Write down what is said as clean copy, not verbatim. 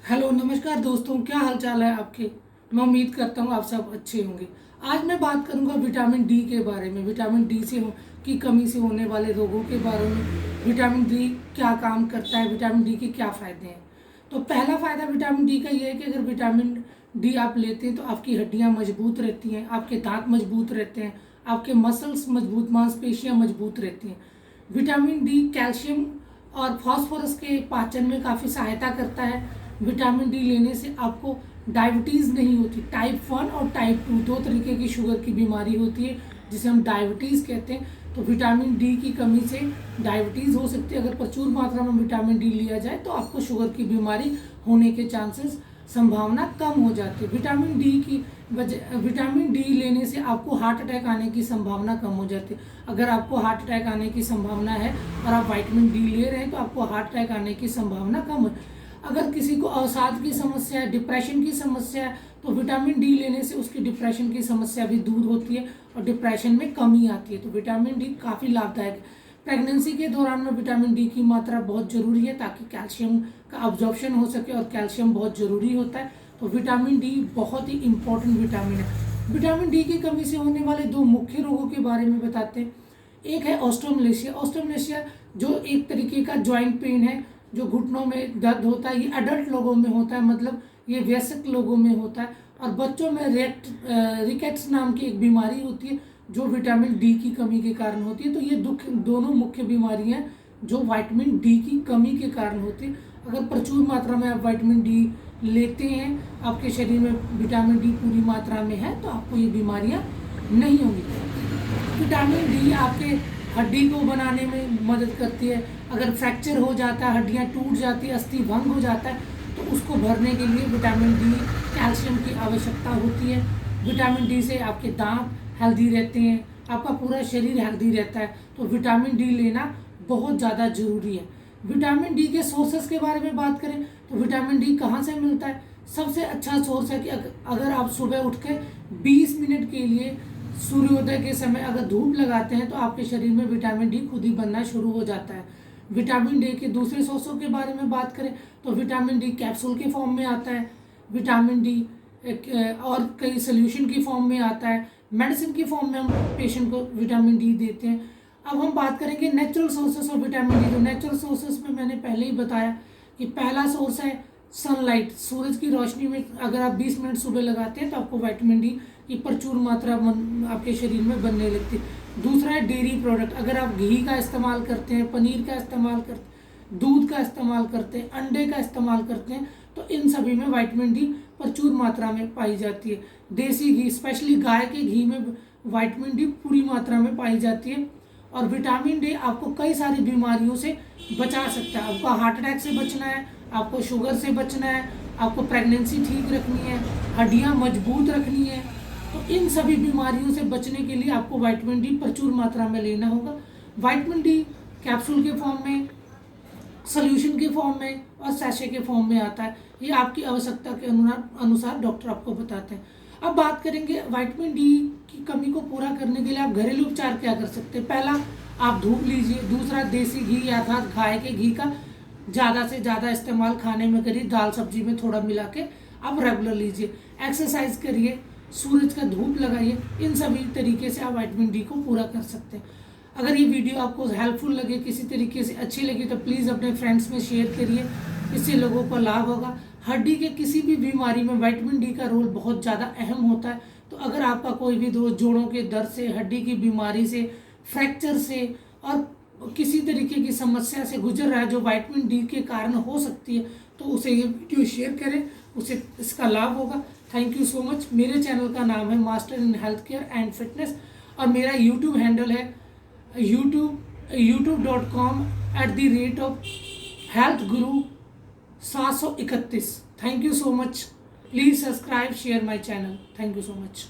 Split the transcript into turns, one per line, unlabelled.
Hello नमस्कार दोस्तों, क्या हाल चाल है आपके। मैं उम्मीद करता हूँ आप सब अच्छे होंगे। आज मैं बात करूँगा विटामिन डी के बारे में, विटामिन डी की कमी से होने वाले रोगों के बारे में। विटामिन डी क्या काम करता है, विटामिन डी के क्या फ़ायदे हैं। तो पहला फ़ायदा विटामिन डी का ये है कि अगर विटामिन डी आप लेते हैं तो आपकी हड्डियाँ मजबूत रहती हैं, आपके दांत मजबूत रहते हैं, आपके मसल्स मजबूत, मांसपेशियाँ मजबूत रहती हैं। विटामिन डी कैल्शियम और फास्फोरस के पाचन में काफ़ी सहायता करता है। विटामिन डी लेने से आपको डायबिटीज़ नहीं होती। टाइप 1 और टाइप 2 दो तरीके की शुगर की बीमारी होती है जिसे हम डायबिटीज़ कहते हैं। तो विटामिन डी की कमी से डायबिटीज़ हो सकती है। अगर प्रचुर मात्रा में विटामिन डी लिया जाए तो आपको शुगर की बीमारी होने के चांसेस, संभावना कम हो जाती है। विटामिन डी लेने से आपको हार्ट अटैक आने की संभावना कम हो जाती है। अगर आपको हार्ट अटैक आने की संभावना है और आप विटामिन डी ले रहे हैं तो आपको हार्ट अटैक आने की संभावना कम है। अगर किसी को अवसाद की समस्या है, डिप्रेशन की समस्या है, तो विटामिन डी लेने से उसकी डिप्रेशन की समस्या भी दूर होती है और डिप्रेशन में कमी आती है। तो विटामिन डी काफ़ी लाभदायक है। प्रेगनेंसी के दौरान में विटामिन डी की मात्रा बहुत ज़रूरी है ताकि कैल्शियम का अब्जॉर्प्शन हो सके, और कैल्शियम बहुत ज़रूरी होता है। तो विटामिन डी बहुत ही इंपॉर्टेंट विटामिन है। विटामिन डी की कमी से होने वाले दो मुख्य रोगों के बारे में बताते हैं। एक है ऑस्टियोमलेशिया। ऑस्टियोमलेशिया जो एक तरीके का जॉइंट पेन है, जो घुटनों में दर्द होता है, ये अडल्ट लोगों में होता है, मतलब ये वयस्क लोगों में होता है। और बच्चों में रिकेट्स नाम की एक बीमारी होती है जो विटामिन डी की कमी के कारण होती है। तो ये दोनों मुख्य बीमारियां जो विटामिन डी की कमी के कारण होती है। अगर प्रचुर मात्रा में आप विटामिन डी लेते हैं, आपके शरीर में विटामिन डी पूरी मात्रा में है, तो आपको ये बीमारियां नहीं होंगी। विटामिन डी आपके हड्डी को बनाने में मदद करती है। अगर फ्रैक्चर हो जाता है, हड्डियां टूट जाती है, अस्थि भंग हो जाता है, तो उसको भरने के लिए विटामिन डी, कैल्शियम की आवश्यकता होती है। विटामिन डी से आपके दांत हेल्दी रहते हैं, आपका पूरा शरीर हेल्दी रहता है। तो विटामिन डी लेना बहुत ज़्यादा ज़रूरी है। विटामिन डी के सोर्सेस के बारे में बात करें तो विटामिन डी कहाँ से मिलता है। सबसे अच्छा सोर्स है कि अगर आप सुबह उठ के 20 मिनट के लिए सूर्योदय के समय अगर धूप लगाते हैं तो आपके शरीर में विटामिन डी खुद ही बनना शुरू हो जाता है। विटामिन डी के दूसरे सोर्सों के बारे में बात करें तो विटामिन डी कैप्सूल के फॉर्म में आता है। विटामिन डी और कई सोल्यूशन की फॉर्म में आता है। मेडिसिन की फॉर्म में हम पेशेंट को विटामिन डी देते हैं। अब हम बात करेंगे natural sources of vitamin D. तो नेचुरल सोर्सेस में मैंने पहले ही बताया कि पहला सोर्स है सनलाइट। सूरज की रोशनी में अगर आप 20 मिनट सुबह लगाते हैं तो आपको विटामिन डी की प्रचुर मात्रा आपके शरीर में बनने लगती है। दूसरा है डेयरी प्रोडक्ट। अगर आप घी का इस्तेमाल करते हैं, पनीर का इस्तेमाल करते हैं, दूध का इस्तेमाल करते हैं, अंडे का इस्तेमाल करते हैं, तो इन सभी में विटामिन डी प्रचुर मात्रा में पाई जाती है। देसी घी, स्पेशली गाय के घी में विटामिन डी पूरी मात्रा में पाई जाती है। और विटामिन डी आपको कई सारी बीमारियों से बचा सकता है। आपको हार्ट अटैक से बचना है, आपको शुगर से बचना है, आपको प्रेगनेंसी ठीक रखनी है, हड्डियाँ मजबूत रखनी है। तो इन सभी बीमारियों से बचने के लिए आपको विटामिन डी प्रचुर मात्रा में लेना होगा। विटामिन डी कैप्सूल के फॉर्म में, सोल्यूशन के फॉर्म में और सैशे के फॉर्म में आता है। ये आपकी आवश्यकता के अनुसार डॉक्टर आपको बताते हैं। अब बात करेंगे विटामिन डी की कमी को पूरा करने के लिए आप घरेलू उपचार क्या कर सकते हैं। पहला, आप धूप लीजिए। दूसरा, देसी घी अर्थात गाय के घी का ज़्यादा से ज़्यादा इस्तेमाल खाने में करिए, दाल सब्जी में थोड़ा मिला के आप रेगुलर लीजिए। एक्सरसाइज करिए, सूरज का धूप लगाइए। इन सभी तरीके से आप विटामिन डी को पूरा कर सकते हैं। अगर ये वीडियो आपको हेल्पफुल लगे, किसी तरीके से अच्छी लगी, तो प्लीज़ अपने फ्रेंड्स में शेयर करिए, इससे लोगों को लाभ होगा। हड्डी के किसी भी बीमारी में विटामिन डी का रोल बहुत ज़्यादा अहम होता है। तो अगर आपका कोई भी दोस्त जोड़ों के दर्द से, हड्डी की बीमारी से, फ्रैक्चर से और किसी तरीके की समस्या से गुजर रहा है जो विटामिन डी के कारण हो सकती है, तो उसे ये वीडियो शेयर करें, उसे इसका लाभ होगा। Thank you so much. मेरे चैनल का नाम है master in health care and fitness, और मेरा यूट्यूब हैंडल है youtube.com/healthguru731। Thank you so much. Please subscribe, share my channel. Thank you so much.